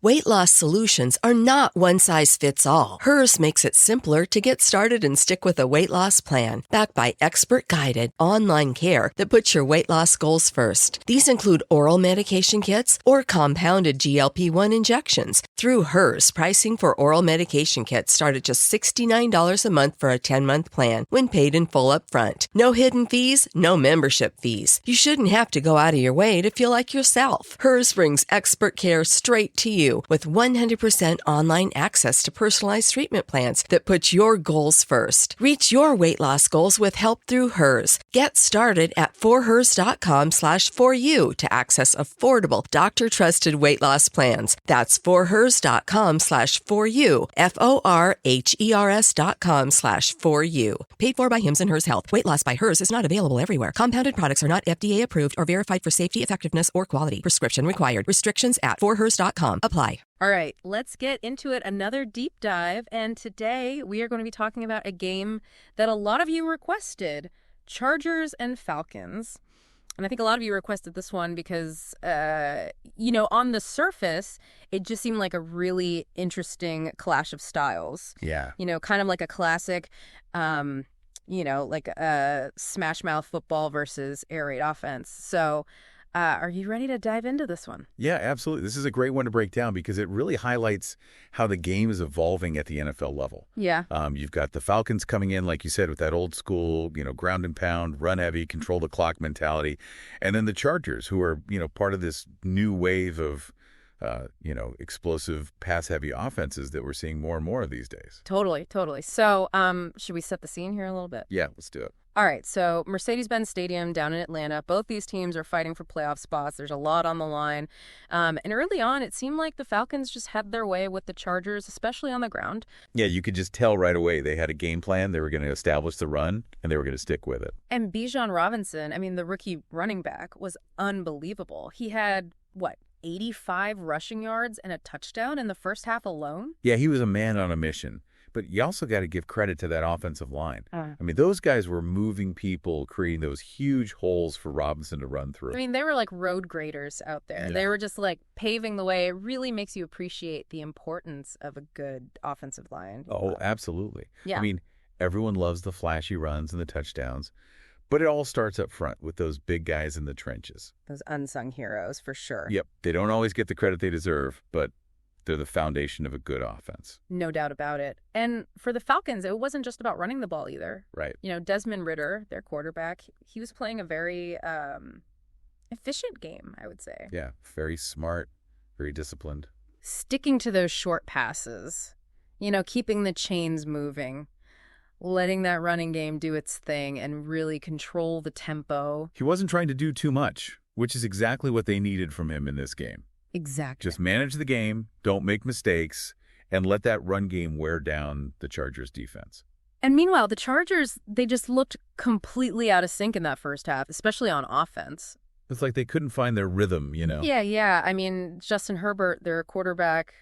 Weight loss solutions are not one size fits all. Hers makes it simpler to get started and stick with a weight loss plan, backed by expert-guided online care that puts your weight loss goals first. These include oral medication kits or compounded GLP-1 injections. Through Hers, pricing for oral medication kits start at just $69 a month for a 10-month plan when paid in full upfront. No hidden fees, no membership fees. You shouldn't have to go out of your way to feel like yourself. Hers brings expert care straight to you with 100% online access to personalized treatment plans that put your goals first. Reach your weight loss goals with help through Hers. Get started at forhers.com/4u to access affordable, doctor-trusted weight loss plans. That's forhers.com/4u, forhers.com/4u. Paid for by Hims and Hers Health. Weight loss by Hers is not available everywhere. Compounded products are not FDA approved or verified for safety, effectiveness, or quality. Prescription required. Restrictions at forhers.com apply. All right, let's get into it. Another deep dive. And today we are going to be talking about a game that a lot of you requested, Chargers and Falcons. And I think a lot of you requested this one because, on the surface, it just seemed like a really interesting clash of styles. Yeah. Kind of like a classic, like a smash mouth football versus air raid offense. So are you ready to dive into this one? Yeah, absolutely. This is a great one to break down because it really highlights how the game is evolving at the NFL level. Yeah. You've got the Falcons coming in, like you said, with that old school, ground and pound, run heavy, control the clock mentality. And then the Chargers, who are, part of this new wave of, explosive pass heavy offenses that we're seeing more and more of these days. Totally. So should we set the scene here a little bit? Yeah, let's do it. All right, so Mercedes-Benz Stadium down in Atlanta. Both these teams are fighting for playoff spots. There's a lot on the line. And early on, it seemed like the Falcons just had their way with the Chargers, especially on the ground. Yeah, you could just tell right away they had a game plan. They were going to establish the run, and they were going to stick with it. And Bijan Robinson, the rookie running back, was unbelievable. He had, 85 rushing yards and a touchdown in the first half alone? Yeah, he was a man on a mission. But you also got to give credit to that offensive line. Those guys were moving people, creating those huge holes for Robinson to run through. They were like road graders out there. Yeah. They were just like paving the way. It really makes you appreciate the importance of a good offensive line. Oh, absolutely. Yeah. Everyone loves the flashy runs and the touchdowns. But it all starts up front with those big guys in the trenches. Those unsung heroes, for sure. Yep. They don't always get the credit they deserve, but they're the foundation of a good offense. No doubt about it. And for the Falcons, it wasn't just about running the ball either. Right. Desmond Ridder, their quarterback, he was playing a very efficient game, I would say. Yeah, very smart, very disciplined. Sticking to those short passes, keeping the chains moving, letting that running game do its thing and really control the tempo. He wasn't trying to do too much, which is exactly what they needed from him in this game. Exactly. Just manage the game, don't make mistakes, and let that run game wear down the Chargers' defense. And meanwhile, the Chargers, they just looked completely out of sync in that first half, especially on offense. It's like they couldn't find their rhythm, Yeah. Justin Herbert, their quarterback,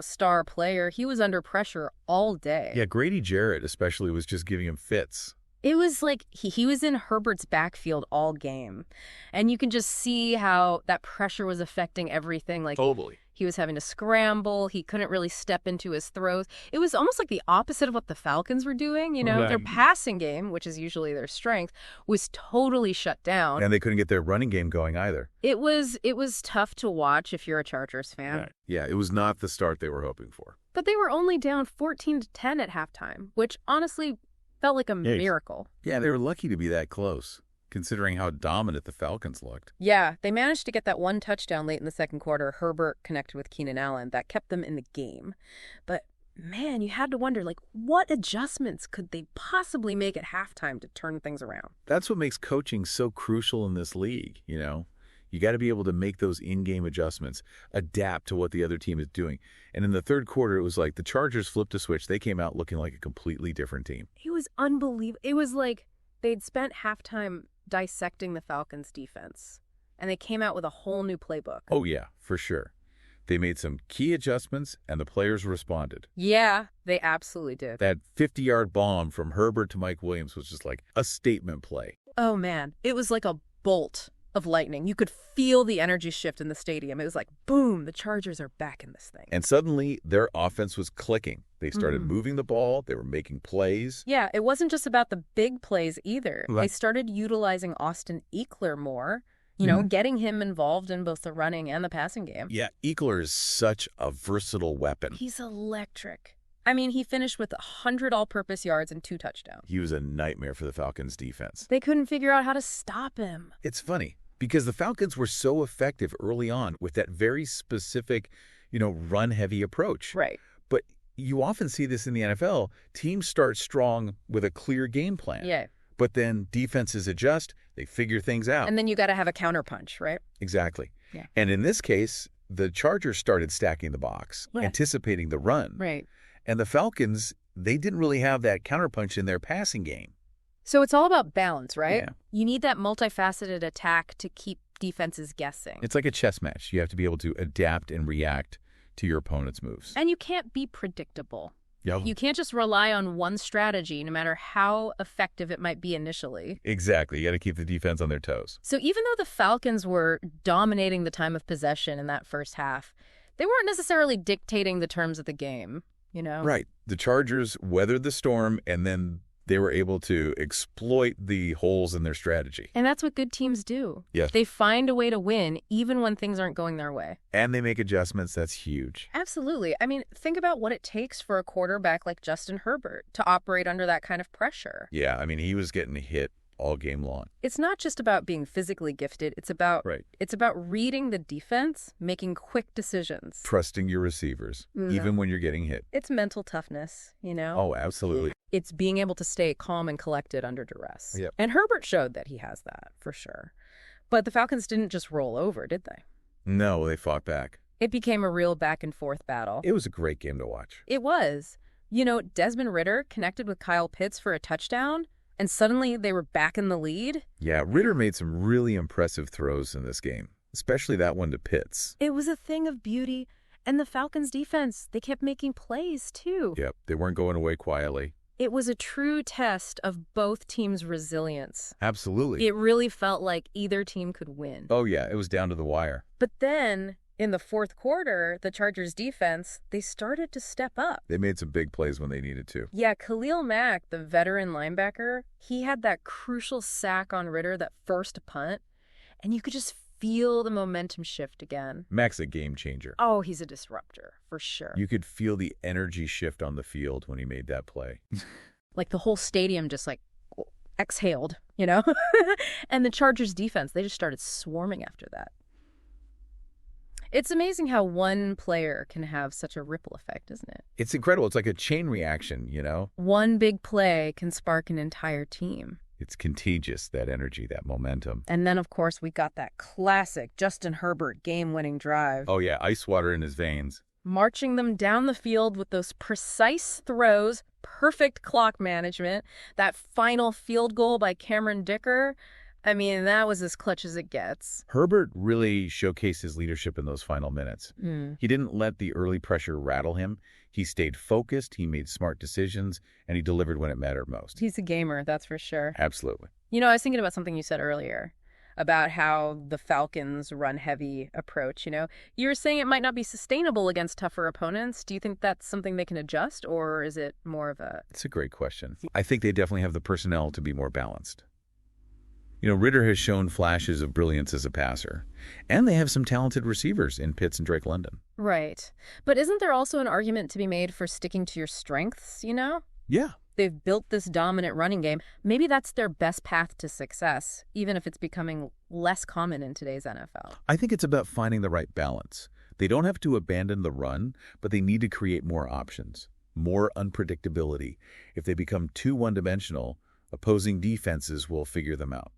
star player, he was under pressure all day. Yeah, Grady Jarrett especially was just giving him fits. It was like he was in Herbert's backfield all game. And you can just see how that pressure was affecting everything. Totally. He was having to scramble. He couldn't really step into his throws. It was almost like the opposite of what the Falcons were doing. Right. Their passing game, which is usually their strength, was totally shut down. And they couldn't get their running game going either. It was tough to watch if you're a Chargers fan. Right. Yeah, it was not the start they were hoping for. But they were only down 14-10 at halftime, which honestly felt like a miracle. Yeah, they were lucky to be that close, considering how dominant the Falcons looked. Yeah, they managed to get that one touchdown late in the second quarter. Herbert connected with Keenan Allen. That kept them in the game. But, man, you had to wonder, what adjustments could they possibly make at halftime to turn things around? That's what makes coaching so crucial in this league, You got to be able to make those in-game adjustments, adapt to what the other team is doing. And in the third quarter, it was like the Chargers flipped a switch. They came out looking like a completely different team. It was unbelievable. It was like they'd spent halftime dissecting the Falcons' defense, and they came out with a whole new playbook. Oh, yeah, for sure. They made some key adjustments, and the players responded. Yeah, they absolutely did. That 50-yard bomb from Herbert to Mike Williams was just like a statement play. Oh, man. It was like a bolt of lightning. You could feel the energy shift in the stadium. It was like, boom, the Chargers are back in this thing. And suddenly, their offense was clicking. They started moving the ball. They were making plays. Yeah, it wasn't just about the big plays either. Right. They started utilizing Austin Ekeler more, you know, getting him involved in both the running and the passing game. Yeah, Ekeler is such a versatile weapon. He's electric. I mean, he finished with 100 all-purpose yards and 2 touchdowns. He was a nightmare for the Falcons' defense. They couldn't figure out how to stop him. It's funny because the Falcons were so effective early on with that very specific, run-heavy approach. Right. But you often see this in the NFL. Teams start strong with a clear game plan. Yeah. But then defenses adjust. They figure things out. And then you got to have a counterpunch, right? Exactly. Yeah. And in this case, the Chargers started stacking the box, anticipating the run. Right. And the Falcons, they didn't really have that counterpunch in their passing game. So it's all about balance, right? Yeah. You need that multifaceted attack to keep defenses guessing. It's like a chess match. You have to be able to adapt and react to your opponent's moves. And you can't be predictable. Yo. You can't just rely on one strategy, no matter how effective it might be initially. Exactly. You got to keep the defense on their toes. So even though the Falcons were dominating the time of possession in that first half, they weren't necessarily dictating the terms of the game, you know? Right. The Chargers weathered the storm, and then they were able to exploit the holes in their strategy. And that's what good teams do. Yes. They find a way to win even when things aren't going their way. And they make adjustments. That's huge. Absolutely. I mean, think about what it takes for a quarterback like Justin Herbert to operate under that kind of pressure. Yeah, I mean, he was getting hit all game long. It's not just about being physically gifted. It's about reading the defense, making quick decisions. Trusting your receivers, even when you're getting hit. It's mental toughness, you know? Oh, absolutely. It's being able to stay calm and collected under duress. Yep. And Herbert showed that he has that, for sure. But the Falcons didn't just roll over, did they? No, they fought back. It became a real back-and-forth battle. It was a great game to watch. It was. You know, Desmond Ridder connected with Kyle Pitts for a touchdown, and suddenly they were back in the lead. Yeah, Ridder made some really impressive throws in this game, especially that one to Pitts. It was a thing of beauty. And the Falcons' defense, they kept making plays, too. Yep, they weren't going away quietly. It was a true test of both teams' resilience. Absolutely. It really felt like either team could win. Oh, yeah, it was down to the wire. But then, in the fourth quarter, the Chargers' defense, they started to step up. They made some big plays when they needed to. Yeah, Khalil Mack, the veteran linebacker, he had that crucial sack on Ridder, that first punt, and you could just feel the momentum shift again. Mack's a game changer. Oh, he's a disruptor, for sure. You could feel the energy shift on the field when he made that play. Like the whole stadium just like exhaled, you know? And the Chargers defense, they just started swarming after that. It's amazing how one player can have such a ripple effect, isn't it? It's incredible. It's like a chain reaction, you know? One big play can spark an entire team. It's contagious, that energy, that momentum. And then, of course, we got that classic Justin Herbert game-winning drive. Oh, yeah, ice water in his veins. Marching them down the field with those precise throws, perfect clock management, that final field goal by Cameron Dicker. I mean, that was as clutch as it gets. Herbert really showcased his leadership in those final minutes. He didn't let the early pressure rattle him. He stayed focused, he made smart decisions, and he delivered when it mattered most. He's a gamer, that's for sure. Absolutely. You know, I was thinking about something you said earlier about how the Falcons' run-heavy approach, you know. You were saying it might not be sustainable against tougher opponents. Do you think that's something they can adjust, or is it more of a... It's a great question. I think they definitely have the personnel to be more balanced. You know, Ridder has shown flashes of brilliance as a passer, and they have some talented receivers in Pitts and Drake London. Right. But isn't there also an argument to be made for sticking to your strengths, you know? Yeah. They've built this dominant running game. Maybe that's their best path to success, even if it's becoming less common in today's NFL. I think it's about finding the right balance. They don't have to abandon the run, but they need to create more options, more unpredictability. If they become too one-dimensional, opposing defenses will figure them out.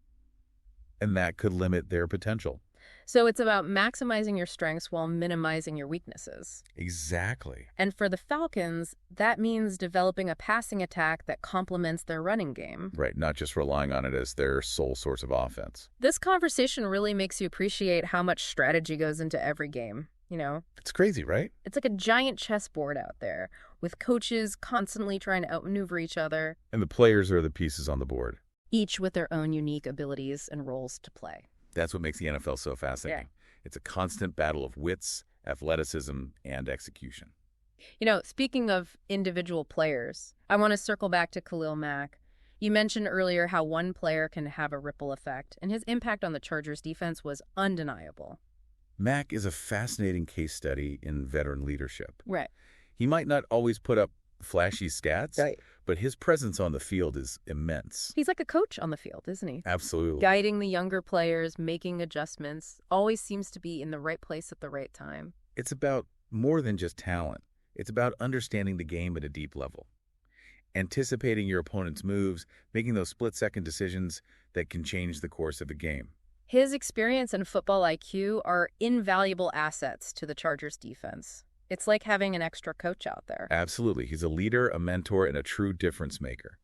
And that could limit their potential. So it's about maximizing your strengths while minimizing your weaknesses. Exactly. And for the Falcons, that means developing a passing attack that complements their running game. Right, not just relying on it as their sole source of offense. This conversation really makes you appreciate how much strategy goes into every game, you know? It's crazy, right? It's like a giant chessboard out there, with coaches constantly trying to outmaneuver each other. And the players are the pieces on the board. Each with their own unique abilities and roles to play. That's what makes the NFL so fascinating. It's a constant battle of wits, athleticism, and execution. You know, speaking of individual players, I want to circle back to Khalil Mack. You mentioned earlier how one player can have a ripple effect, and his impact on the Chargers defense was undeniable. Mack is a fascinating case study in veteran leadership. Right. He might not always put up flashy stats, Right. but his presence on the field is immense. He's like a coach on the field, isn't he? Absolutely. Guiding the younger players, making adjustments, always seems to be in the right place at the right time. It's about more than just talent. It's about understanding the game at a deep level, anticipating your opponent's moves, making those split-second decisions that can change the course of a game. His experience and football IQ are invaluable assets to the Chargers defense. It's like having an extra coach out there. Absolutely. He's a leader, a mentor, and a true difference maker.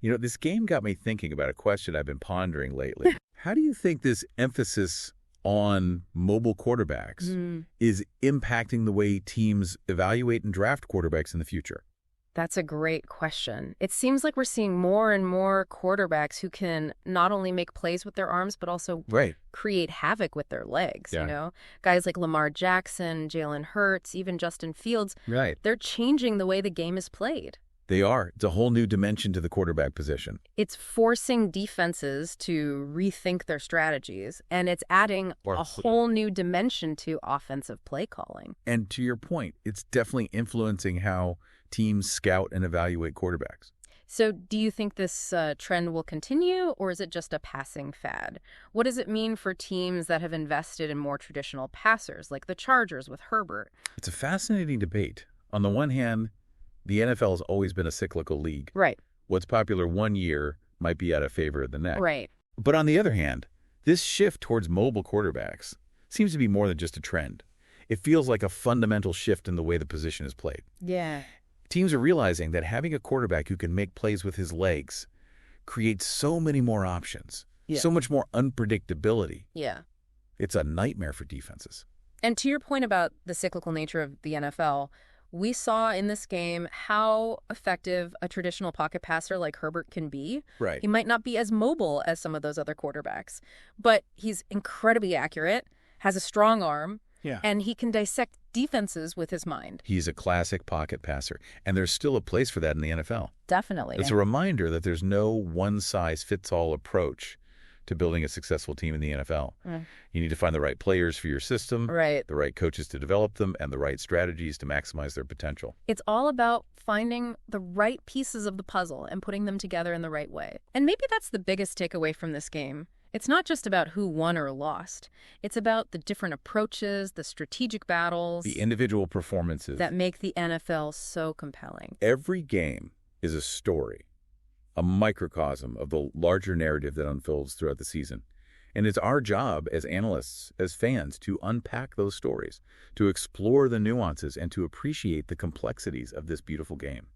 You know, this game got me thinking about a question I've been pondering lately. How do you think this emphasis on mobile quarterbacks is impacting the way teams evaluate and draft quarterbacks in the future? That's a great question. It seems like we're seeing more and more quarterbacks who can not only make plays with their arms, but also create havoc with their legs, you know? Guys like Lamar Jackson, Jalen Hurts, even Justin Fields, they're changing the way the game is played. They are. It's a whole new dimension to the quarterback position. It's forcing defenses to rethink their strategies, and it's adding a whole new dimension to offensive play calling. And to your point, it's definitely influencing how teams scout and evaluate quarterbacks. So do you think this trend will continue, or is it just a passing fad? What does it mean for teams that have invested in more traditional passers, like the Chargers with Herbert? It's a fascinating debate. On the one hand, the NFL has always been a cyclical league. Right. What's popular one year might be out of favor the next. Right. But on the other hand, this shift towards mobile quarterbacks seems to be more than just a trend. It feels like a fundamental shift in the way the position is played. Yeah. Teams are realizing that having a quarterback who can make plays with his legs creates so many more options, so much more unpredictability. Yeah. It's a nightmare for defenses. And to your point about the cyclical nature of the NFL, we saw in this game how effective a traditional pocket passer like Herbert can be. Right. He might not be as mobile as some of those other quarterbacks, but he's incredibly accurate, has a strong arm, and he can dissect defenses with his mind. He's a classic pocket passer, and there's still a place for that in the NFL. Definitely. It's a reminder that there's no one-size-fits-all approach to building a successful team in the NFL. You need to find the right players for your system, the right coaches to develop them, and the right strategies to maximize their potential. It's all about finding the right pieces of the puzzle and putting them together in the right way. And maybe that's the biggest takeaway from this game. It's not just about who won or lost. It's about the different approaches, the strategic battles, the individual performances that make the NFL so compelling. Every game is a story, a microcosm of the larger narrative that unfolds throughout the season. And it's our job as analysts, as fans, to unpack those stories, to explore the nuances, and to appreciate the complexities of this beautiful game.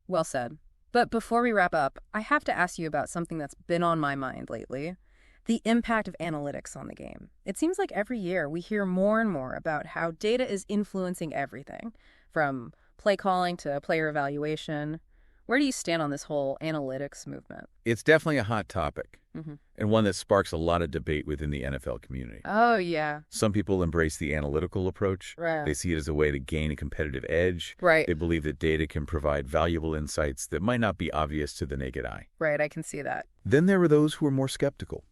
Well said. But before we wrap up, I have to ask you about something that's been on my mind lately. The impact of analytics on the game. It seems like every year we hear more and more about how data is influencing everything, from play calling to player evaluation. Where do you stand on this whole analytics movement? It's definitely a hot topic, and one that sparks a lot of debate within the NFL community. Oh, yeah. Some people embrace the analytical approach. They see it as a way to gain a competitive edge. They believe that data can provide valuable insights that might not be obvious to the naked eye. I can see that. Then there are those who are more skeptical.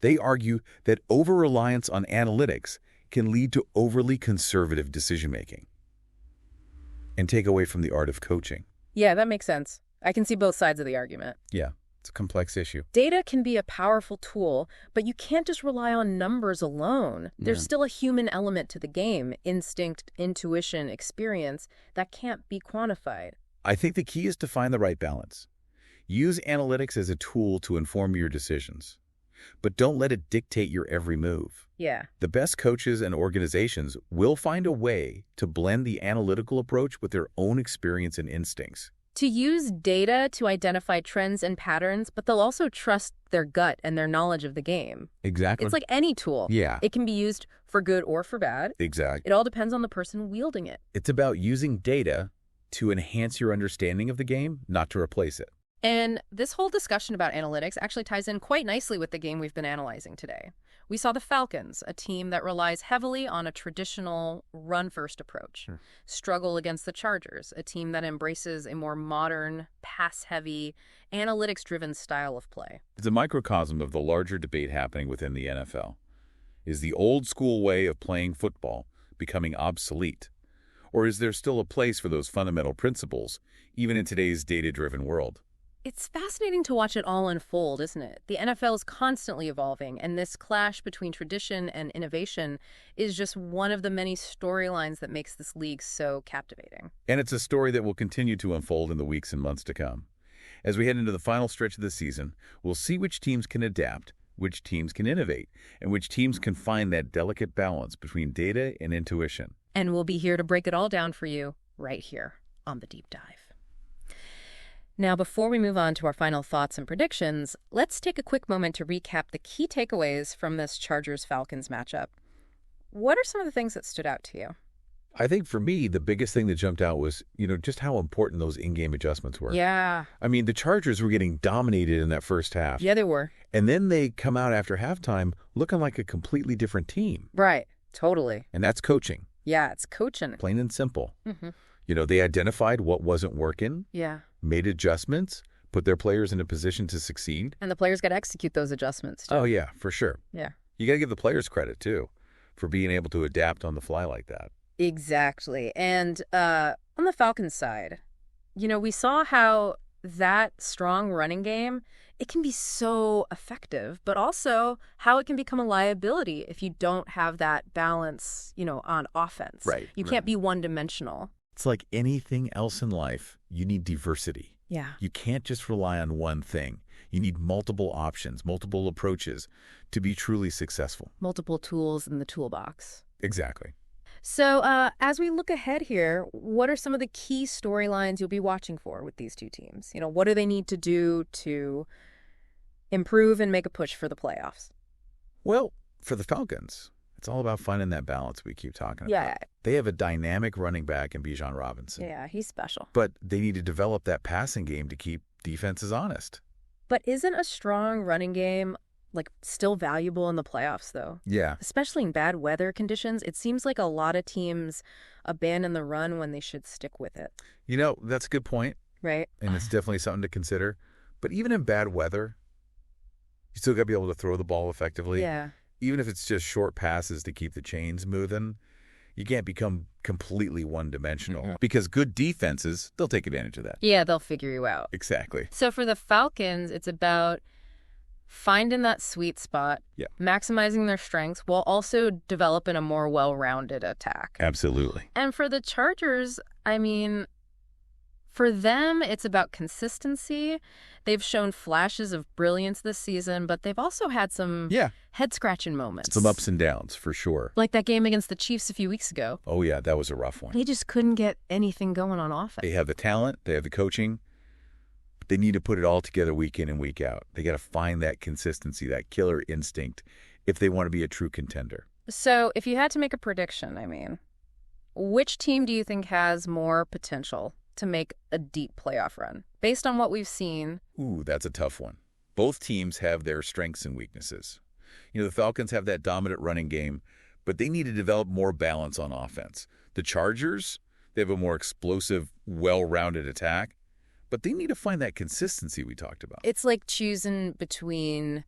They argue that over-reliance on analytics can lead to overly conservative decision-making and take away from the art of coaching. Yeah, that makes sense. I can see both sides of the argument. Yeah, it's a complex issue. Data can be a powerful tool, but you can't just rely on numbers alone. There's still a human element to the game, instinct, intuition, experience, that can't be quantified. I think the key is to find the right balance. Use analytics as a tool to inform your decisions, but don't let it dictate your every move. Yeah. The best coaches and organizations will find a way to blend the analytical approach with their own experience and instincts. To use data to identify trends and patterns, but they'll also trust their gut and their knowledge of the game. Exactly. It's like any tool. Yeah. It can be used for good or for bad. Exactly. It all depends on the person wielding it. It's about using data to enhance your understanding of the game, not to replace it. And this whole discussion about analytics actually ties in quite nicely with the game we've been analyzing today. we saw the Falcons, a team that relies heavily on a traditional run-first approach, struggle against the Chargers, a team that embraces a more modern, pass-heavy, analytics-driven style of play. It's a microcosm of the larger debate happening within the NFL. Is the old-school way of playing football becoming obsolete? Or is there still a place for those fundamental principles, even in today's data-driven world? It's fascinating to watch it all unfold, isn't it? The NFL is constantly evolving, and this clash between tradition and innovation is just one of the many storylines that makes this league so captivating. And it's a story that will continue to unfold in the weeks and months to come. As we head into the final stretch of the season, we'll see which teams can adapt, which teams can innovate, and which teams can find that delicate balance between data and intuition. And we'll be here to break it all down for you right here on The Deep Dive. Now, before we move on to our final thoughts and predictions, let's take a quick moment to recap the key takeaways from this Chargers-Falcons matchup. What are some of the things that stood out to you? I think for me, the biggest thing that jumped out was, just how important those in-game adjustments were. Yeah. I mean, the Chargers were getting dominated in that first half. Yeah, they were. And then they come out after halftime looking like a completely different team. Right. Totally. And that's coaching. Yeah, it's coaching. Plain and simple. Mm-hmm. They identified what wasn't working. Yeah. Made adjustments, put their players in a position to succeed. And the players got to execute those adjustments, too. Oh, yeah, for sure. Yeah. You got to give the players credit, too, for being able to adapt on the fly like that. Exactly. And on the Falcons side, we saw how that strong running game, it can be so effective, but also how it can become a liability if you don't have that balance, on offense. Right. You can't be one-dimensional. It's like anything else in life, you need diversity. Yeah. You can't just rely on one thing. You need multiple options, multiple approaches to be truly successful. Multiple tools in the toolbox. Exactly. So as we look ahead here, what are some of the key storylines you'll be watching for with these two teams? What do they need to do to improve and make a push for the playoffs? Well, for the Falcons, it's all about finding that balance we keep talking about. Yeah. They have a dynamic running back in Bijan Robinson. Yeah, he's special. But they need to develop that passing game to keep defenses honest. But isn't a strong running game still valuable in the playoffs, though? Yeah. Especially in bad weather conditions. It seems like a lot of teams abandon the run when they should stick with it. That's a good point. Right. And it's definitely something to consider. But even in bad weather, you still got to be able to throw the ball effectively. Yeah. Even if it's just short passes to keep the chains moving, you can't become completely one-dimensional. Mm-hmm. Because good defenses, they'll take advantage of that. Yeah, they'll figure you out. Exactly. So for the Falcons, it's about finding that sweet spot, maximizing their strengths, while also developing a more well-rounded attack. Absolutely. And for the Chargers, for them, it's about consistency. They've shown flashes of brilliance this season, but they've also had some head-scratching moments. Some ups and downs, for sure. Like that game against the Chiefs a few weeks ago. Oh, yeah, that was a rough one. They just couldn't get anything going on offense. They have the talent, they have the coaching, but they need to put it all together week in and week out. They got to find that consistency, that killer instinct, if they want to be a true contender. So if you had to make a prediction, which team do you think has more potential to make a deep playoff run, based on what we've seen? Ooh, that's a tough one. Both teams have their strengths and weaknesses. The Falcons have that dominant running game, but they need to develop more balance on offense. The Chargers, they have a more explosive, well-rounded attack, but they need to find that consistency we talked about. It's like choosing between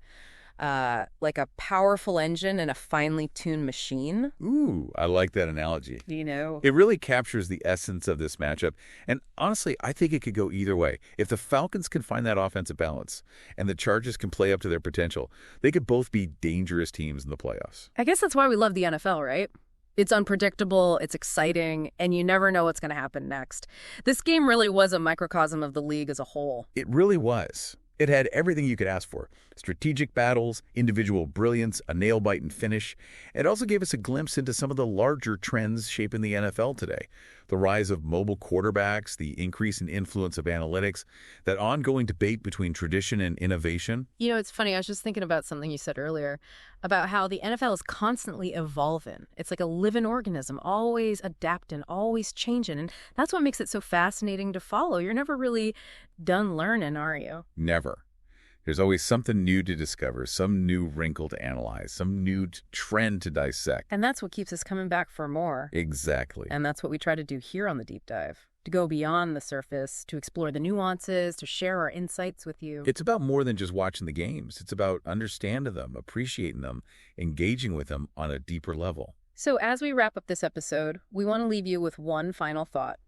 a powerful engine and a finely tuned machine. Ooh, I like that analogy. It really captures the essence of this matchup. And honestly, I think it could go either way. If the Falcons can find that offensive balance and the Chargers can play up to their potential, they could both be dangerous teams in the playoffs. I guess that's why we love the NFL, right? It's unpredictable, it's exciting, and you never know what's going to happen next. This game really was a microcosm of the league as a whole. It really was. It had everything you could ask for. Strategic battles, individual brilliance, a nail-biting finish. It also gave us a glimpse into some of the larger trends shaping the NFL today. The rise of mobile quarterbacks, the increase in influence of analytics, that ongoing debate between tradition and innovation. It's funny. I was just thinking about something you said earlier about how the NFL is constantly evolving. It's like a living organism, always adapting, always changing. And that's what makes it so fascinating to follow. You're never really done learning, are you? Never. There's always something new to discover, some new wrinkle to analyze, some new trend to dissect. And that's what keeps us coming back for more. Exactly. And that's what we try to do here on the Deep Dive. To go beyond the surface, to explore the nuances, to share our insights with you. It's about more than just watching the games. It's about understanding them, appreciating them, engaging with them on a deeper level. So as we wrap up this episode, we want to leave you with one final thought.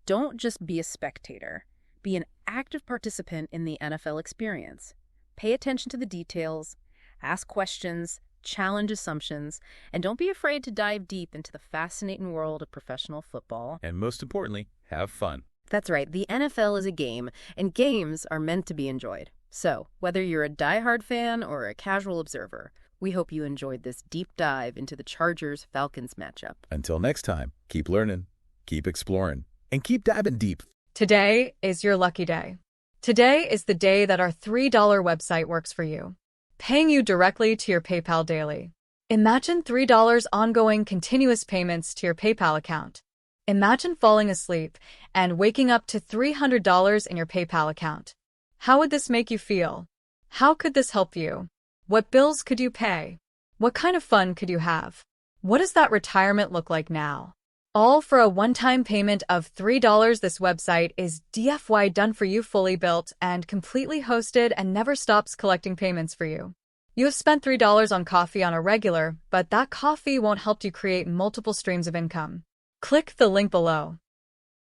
Don't just be a spectator. Be an active participant in the NFL experience. Pay attention to the details, ask questions, challenge assumptions, and don't be afraid to dive deep into the fascinating world of professional football. And most importantly, have fun. That's right. The NFL is a game, and games are meant to be enjoyed. So, whether you're a diehard fan or a casual observer, we hope you enjoyed this deep dive into the Chargers-Falcons matchup. Until next time, keep learning, keep exploring, and keep diving deep. Today is your lucky day. Today is the day that our $3 website works for you, paying you directly to your PayPal daily. Imagine $3 ongoing continuous payments to your PayPal account. Imagine falling asleep and waking up to $300 in your PayPal account. How would this make you feel? How could this help you? What bills could you pay? What kind of fun could you have? What does that retirement look like now? All for a one-time payment of $3. This website is DFY done for you, fully built and completely hosted, and never stops collecting payments for you. You have spent $3 on coffee on a regular, but that coffee won't help you create multiple streams of income. Click the link below.